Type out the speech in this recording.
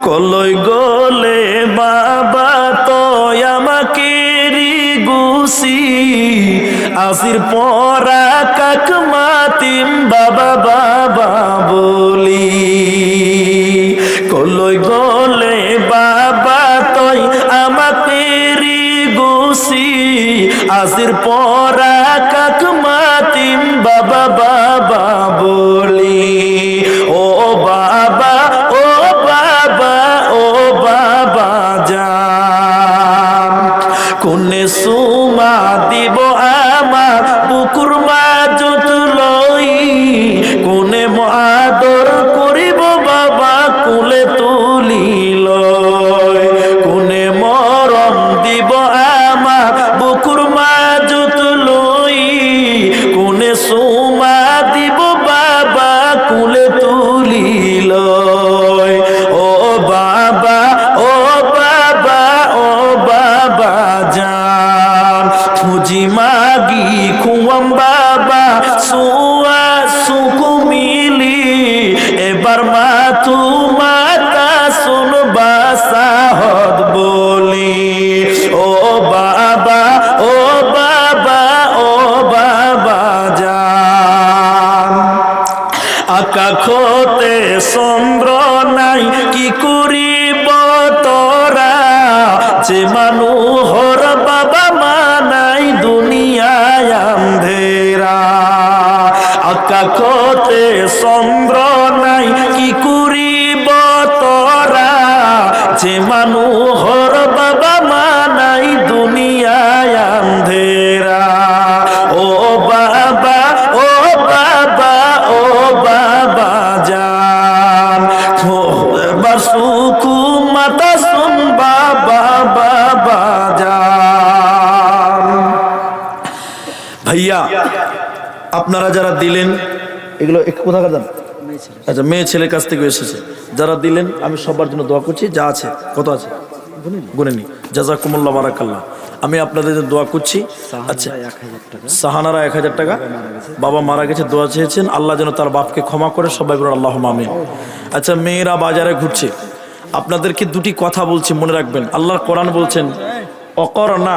কলই গলে বাবা তো আমাকে গুসি আসির পরা কাক মাতিম বাবা বাবা বলি কলই গলে বাবা তোই আমাকে গুসি আসির পরা কাক মাতিম বাবা বাবা বলি ও বাবা ও বাবা ও বাবা জান কোনে সুমা দিব আমার বুকুর মাজত লই কোনে আদর করিব বাবা কুলে তুলি লয় কোনে মরম দিব আমার বুকুর মাজত লই কোনে সুমা দিব বাবা কুলে তুলি লয় ও বাবা ও বাবা ও বাবা জান খুঁজি মাগি খুয়াম বাবা সুয়া সুকু মিলি এবার মাথু মাতা শুনবা সাহদ বলি ও বাবা ও বাবা ও বাবা জান আকাশতে চন্দ্র নাই কি করিব তোরা যে মানুহৰ বাবা মানাই দুনিয়ায় আন্ধেরা আকাশতে চন্দ্র নাই কি করিব তোরা যে মানুহৰ বাবা মানাই দুনিয়ায় আন্ধেরা ও বাবা ও বাবা ও বাবা জান এবার সুকু মাতা শুন বাবা বাবা জান ভাইয়া আপনারা যারা দিলেন এগুলো কোথাকার দাম আচ্ছা মেয়ে ছেলের কাছ থেকে এসেছে যারা দিলেন আমি সবার জন্য দোয়া করছি যা আছে কত আছে গুনেনি জাযাকুমুল্লাহ বারাকাল্লাহ আমি আপনাদের জন্য দোয়া করছি আচ্ছা সাহানারা 1000 টাকা বাবা মারা গেছে দোয়া চেয়েছেন আল্লাহ যেন তার বাপকে ক্ষমা করে সবাই বলুন আল্লাহুম্মা আমিন আচ্ছা মেয়েরা বাজারে ঘুরছে আপনাদেরকে দুটি কথা বলছি মনে রাখবেন আল্লাহর কোরআন বলছেন অকরনা